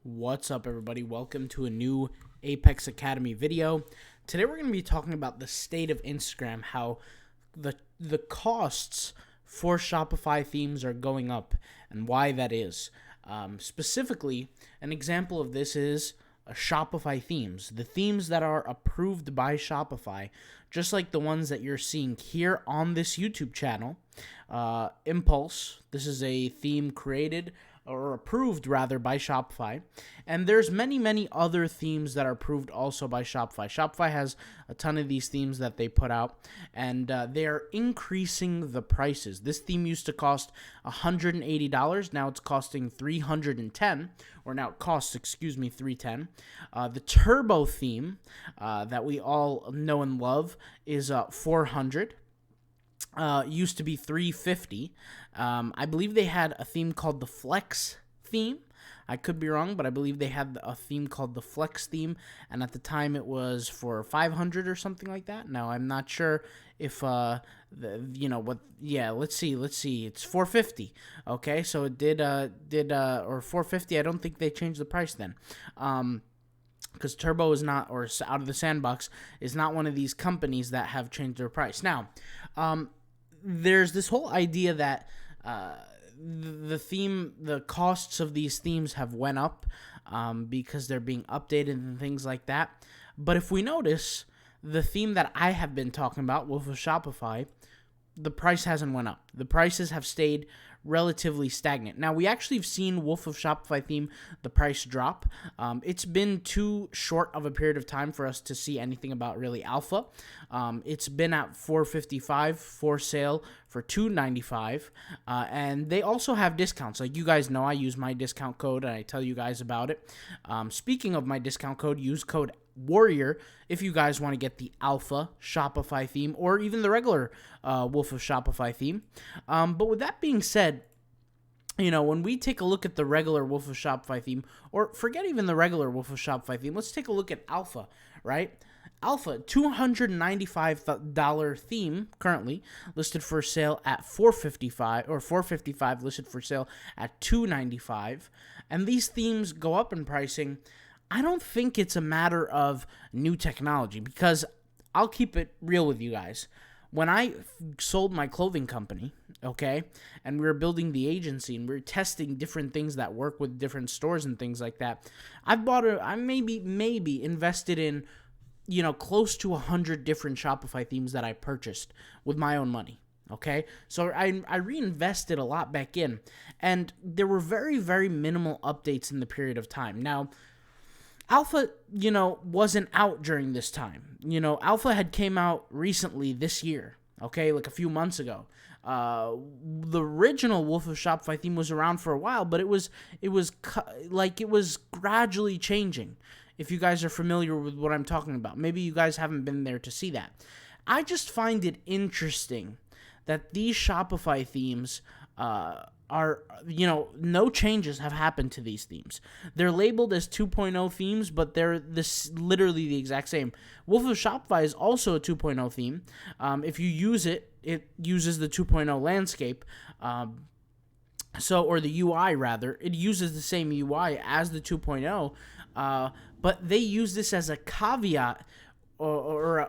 What's up, everybody? Welcome to a new Apex Academy video. Today we're going to be talking about the state of Instagram, how the costs for Shopify themes are going up and why that is. Specifically, an example of this is Shopify themes, the themes that are approved by Shopify, just like the ones that you're seeing here on this YouTube channel. Impulse, this is a theme created or approved rather by Shopify, and there's many other themes that are approved also by Shopify. Shopify has a ton of these themes that they put out, and they're increasing the prices. This theme used to cost $180, now it's costing $310, or now it costs, $310. The Turbo theme that we all know and love is $400. Used to be $350. I believe they had a theme called the Flex theme. I could be wrong, but I believe they had a theme called the Flex theme, and at the time it was for $500 or something like that. Now I'm not sure if let's see. It's $450. Okay, so it did or $450. I don't think they changed the price then. Because Turbo is not, or Out of the Sandbox is not one of these companies that have changed their price. Now, there's this whole idea that the costs of these themes have went up because they're being updated and things like that. But if we notice, the theme that I have been talking about, Wolf of Shopify, the price hasn't went up. The prices have stayed relatively stagnant. Now, we actually have seen Wolf of Shopify theme, the price drop. It's been too short of a period of time for us to see anything about really alpha. It's been at $455 for sale for $295, and they also have discounts. Like you guys know, I use my discount code, and I tell you guys about it. Speaking of my discount code, use code Warrior if you guys want to get the alpha Shopify theme or even the regular Wolf of Shopify theme. But with that being said, when we take a look at the regular Wolf of Shopify theme, or forget even the regular Wolf of Shopify theme, let's take a look at alpha, right? Alpha, $295 theme currently listed for sale at $455, or $455 listed for sale at $295, and these themes go up in pricing. I don't think it's a matter of new technology, because I'll keep it real with you guys. When I sold my clothing company, okay, and we were building the agency and we were testing different things that work with different stores and things like that, I maybe invested in, close to 100 different Shopify themes that I purchased with my own money. Okay, so I reinvested a lot back in, and there were very minimal updates in the period of time. Now, Alpha, wasn't out during this time. Alpha had came out recently this year, okay, like a few months ago. The original Wolf of Shopify theme was around for a while, but it was gradually changing. If you guys are familiar with what I'm talking about, maybe you guys haven't been there to see that. I just find it interesting that these Shopify themes no changes have happened to these themes. They're labeled as 2.0 themes, but they're literally the exact same. Wolf of Shopify is also a 2.0 theme. If you use it, it uses the 2.0 landscape. Or the UI rather, it uses the same UI as the 2.0, but they use this as a caveat or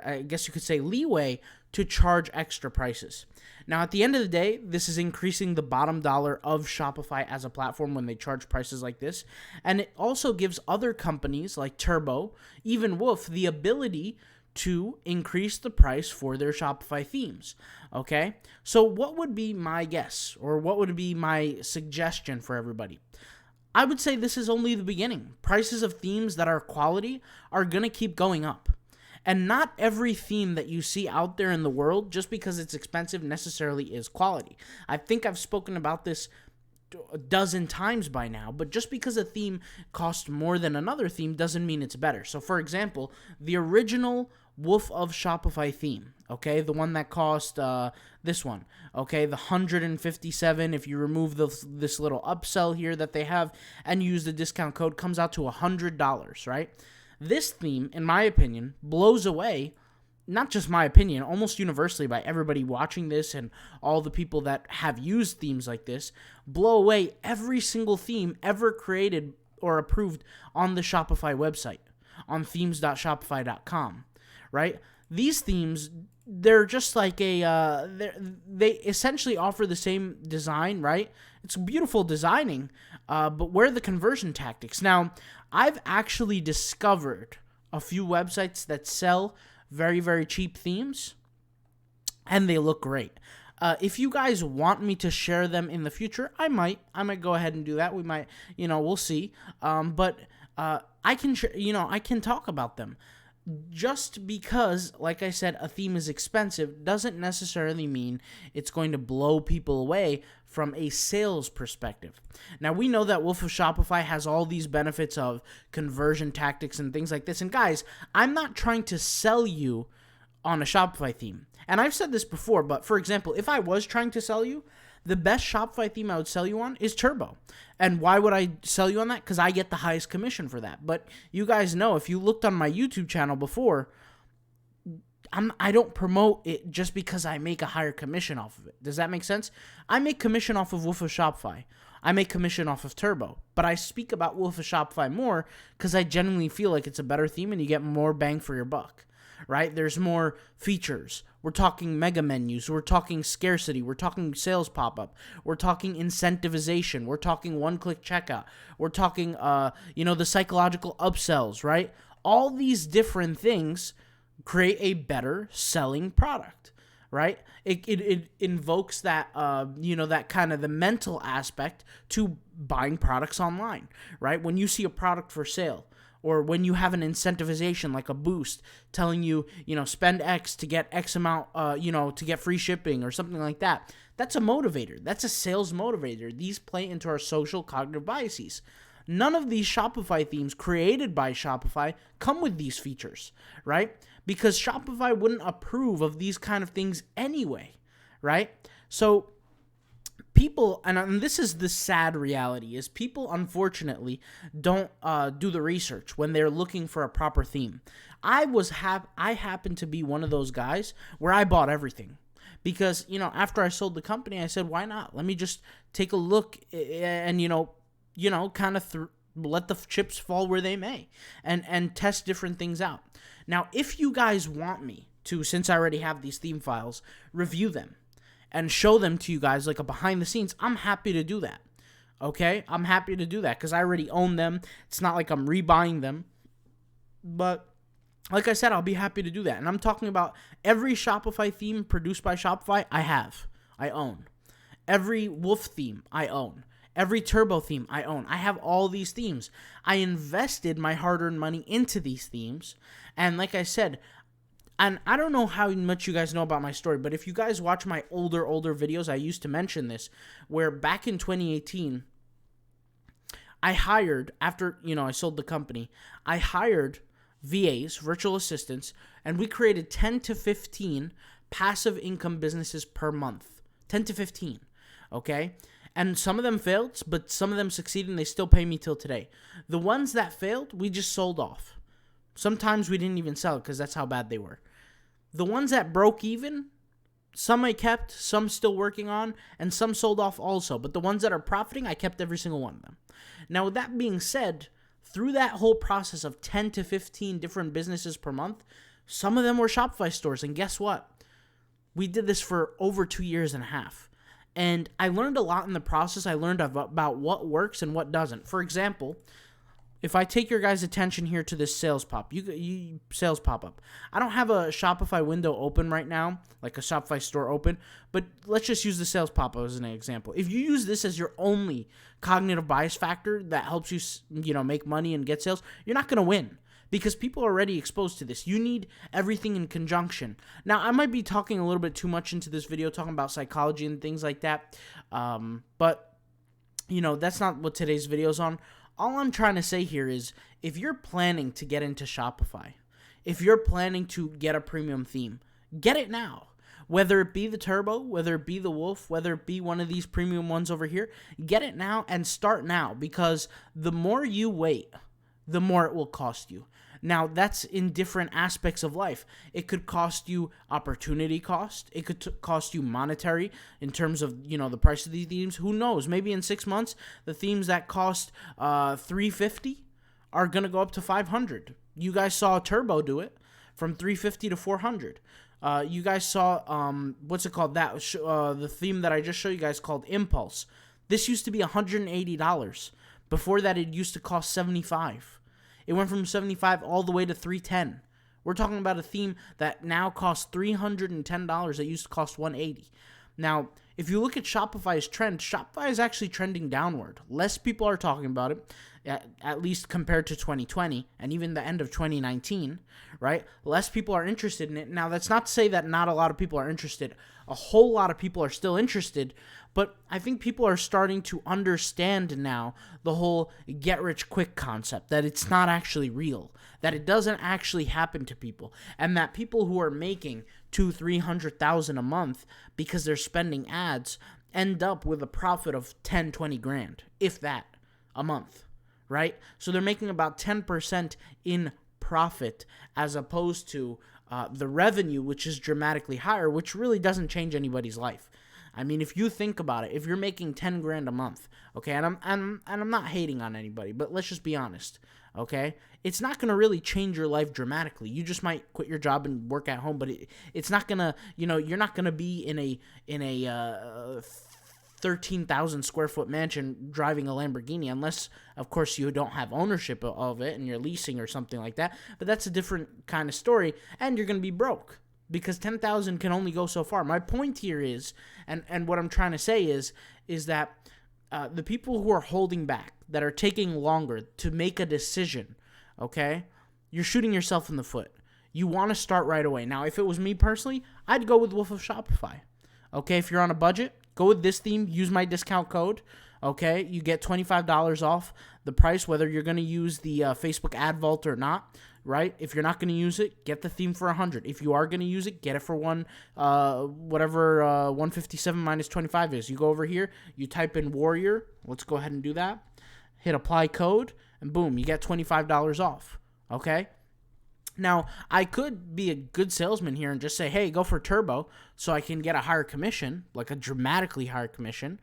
I guess you could say leeway to charge extra prices. Now, at the end of the day, this is increasing the bottom dollar of Shopify as a platform when they charge prices like this. And it also gives other companies like Turbo, even Wolf, the ability to increase the price for their Shopify themes. Okay? So what would be my guess, or what would be my suggestion for everybody? I would say this is only the beginning. Prices of themes that are quality are going to keep going up. And not every theme that you see out there in the world, just because it's expensive, necessarily is quality. I think I've spoken about this a dozen times by now, but just because a theme costs more than another theme doesn't mean it's better. So, for example, the original Wolf of Shopify theme, okay, the one that cost this one, okay, the $157, if you remove this little upsell here that they have and use the discount code, comes out to $100, right? This theme, in my opinion, blows away not just my opinion, almost universally by everybody watching this and all the people that have used themes like this, blow away every single theme ever created or approved on the Shopify website, on themes.shopify.com, right? These themes, they're just like they essentially offer the same design, right? It's beautiful designing, but where are the conversion tactics? Now, I've actually discovered a few websites that sell very, very cheap themes, and they look great. If you guys want me to share them in the future, I might go ahead and do that. We might, we'll see. But I can, I can talk about them. Just because, like I said, a theme is expensive doesn't necessarily mean it's going to blow people away from a sales perspective. Now, we know that Wolf of Shopify has all these benefits of conversion tactics and things like this. And guys, I'm not trying to sell you on a Shopify theme. And I've said this before, but for example, if I was trying to sell you, the best Shopify theme I would sell you on is Turbo. And why would I sell you on that? Because I get the highest commission for that. But you guys know, if you looked on my YouTube channel before, I don't promote it just because I make a higher commission off of it. Does that make sense? I make commission off of Wolf of Shopify. I make commission off of Turbo. But I speak about Wolf of Shopify more because I genuinely feel like it's a better theme and you get more bang for your buck. Right? There's more features. We're talking mega menus. We're talking scarcity. We're talking sales pop-up. We're talking incentivization. We're talking one-click checkout. We're talking, the psychological upsells, right? All these different things create a better selling product, right? It invokes that, that kind of the mental aspect to buying products online, right? When you see a product for sale, or when you have an incentivization like a boost telling you, spend X to get X amount, to get free shipping or something like that. That's a motivator. That's a sales motivator. These play into our social cognitive biases. None of these Shopify themes created by Shopify come with these features, right? Because Shopify wouldn't approve of these kind of things anyway, right? So people, and this is the sad reality, is people unfortunately don't do the research when they're looking for a proper theme. I happen to be one of those guys where I bought everything because, after I sold the company, I said, why not? Let me just take a look and, kind of let the chips fall where they may and test different things out. Now, if you guys want me to, since I already have these theme files, review them and show them to you guys like a behind the scenes, I'm happy to do that. Okay? I'm happy to do that because I already own them. It's not like I'm rebuying them. But like I said, I'll be happy to do that. And I'm talking about every Shopify theme produced by Shopify, I own. Every Wolf theme, I own. Every Turbo theme, I own. I have all these themes. I invested my hard-earned money into these themes. And like I said, and I don't know how much you guys know about my story, but if you guys watch my older videos, I used to mention this, where back in 2018, I hired, after, I sold the company, I hired VAs, virtual assistants, and we created 10 to 15 passive income businesses per month. 10 to 15, okay? And some of them failed, but some of them succeeded, and they still pay me till today. The ones that failed, we just sold off. Sometimes we didn't even sell it because that's how bad they were. The ones that broke even, some I kept, some still working on, and some sold off also. But the ones that are profiting, I kept every single one of them. Now, with that being said, through that whole process of 10 to 15 different businesses per month, some of them were Shopify stores. And guess what? We did this for over 2 years and a half. And I learned a lot in the process. I learned about what works and what doesn't. For example, if I take your guys' attention here to this sales pop, sales pop-up. I don't have a Shopify window open right now, like a Shopify store open, but let's just use the sales pop-up as an example. If you use this as your only cognitive bias factor that helps you, make money and get sales, you're not going to win because people are already exposed to this. You need everything in conjunction. Now, I might be talking a little bit too much into this video, talking about psychology and things like that, but, that's not what today's video is on. All I'm trying to say here is if you're planning to get into Shopify, if you're planning to get a premium theme, get it now. Whether it be the Turbo, whether it be the Wolf, whether it be one of these premium ones over here, get it now and start now because the more you wait, the more it will cost you. Now, that's in different aspects of life. It could cost you opportunity cost. It could cost you monetary in terms of, the price of these themes. Who knows? Maybe in 6 months, the themes that cost $350 are going to go up to $500. You guys saw Turbo do it from $350 to $400. You guys saw, what's it called? The theme that I just showed you guys called Impulse. This used to be $180. Before that, it used to cost $75. It went from $75 all the way to $310. We're talking about a theme that now costs $310 that used to cost $180. Now, if you look at Shopify's trend, Shopify is actually trending downward. Less people are talking about it, at least compared to 2020 and even the end of 2019, right? Less people are interested in it. Now, that's not to say that not a lot of people are interested. A whole lot of people are still interested, but I think people are starting to understand now the whole get-rich-quick concept, that it's not actually real, that it doesn't actually happen to people, and that people who are making $200,000-$300,000 a month because they're spending ads end up with a profit of 10, 20 grand, if that, a month, right? So they're making about 10% in profit as opposed to the revenue, which is dramatically higher, which really doesn't change anybody's life. I mean, if you think about it, if you're making 10 grand a month, okay, and I'm not hating on anybody, but let's just be honest, okay? It's not going to really change your life dramatically. You just might quit your job and work at home, but it's not going to, you're not going to be in a 13,000 square foot mansion driving a Lamborghini, unless, of course, you don't have ownership of it and you're leasing or something like that. But that's a different kind of story, and you're going to be broke because 10,000 can only go so far. My point here is, and what I'm trying to say is that the people who are holding back, that are taking longer to make a decision, okay, you're shooting yourself in the foot. You want to start right away. Now, if it was me personally, I'd go with Wolf of Shopify. Okay, if you're on a budget, go with this theme. Use my discount code. Okay, you get $25 off the price, whether you're going to use the Facebook ad vault or not, right? If you're not going to use it, get the theme for $100. If you are going to use it, get it for whatever 157 minus 25 is. You go over here, you type in Warrior. Let's go ahead and do that. Hit apply code, and boom, you get $25 off. Okay? Now, I could be a good salesman here and just say, hey, go for Turbo so I can get a higher commission, like a dramatically higher commission.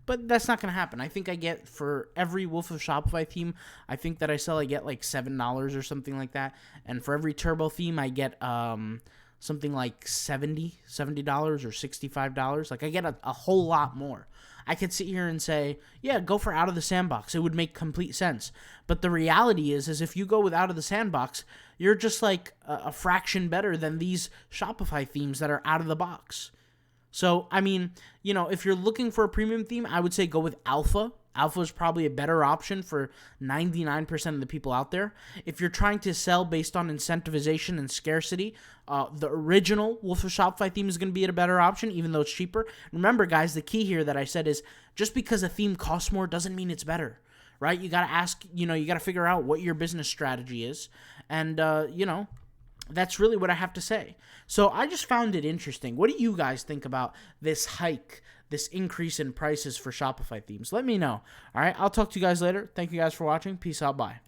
But that's not going to happen. I think I get, for every Wolf of Shopify theme, I think that I get like $7 or something like that. And for every Turbo theme, I get something like $70 or $65. Like, I get a whole lot more. I could sit here and say, yeah, go for Out of the Sandbox. It would make complete sense. But the reality is if you go with Out of the Sandbox, you're just like a fraction better than these Shopify themes that are out of the box. So, I mean, if you're looking for a premium theme, I would say go with Alpha. Alpha is probably a better option for 99% of the people out there. If you're trying to sell based on incentivization and scarcity, the original Wolf of Shopify theme is going to be a better option, even though it's cheaper. Remember, guys, the key here that I said is just because a theme costs more doesn't mean it's better, right? You got to ask, you got to figure out what your business strategy is. And, that's really what I have to say. So I just found it interesting. What do you guys think about this hike, this increase in prices for Shopify themes? Let me know. All right, I'll talk to you guys later. Thank you guys for watching. Peace out. Bye.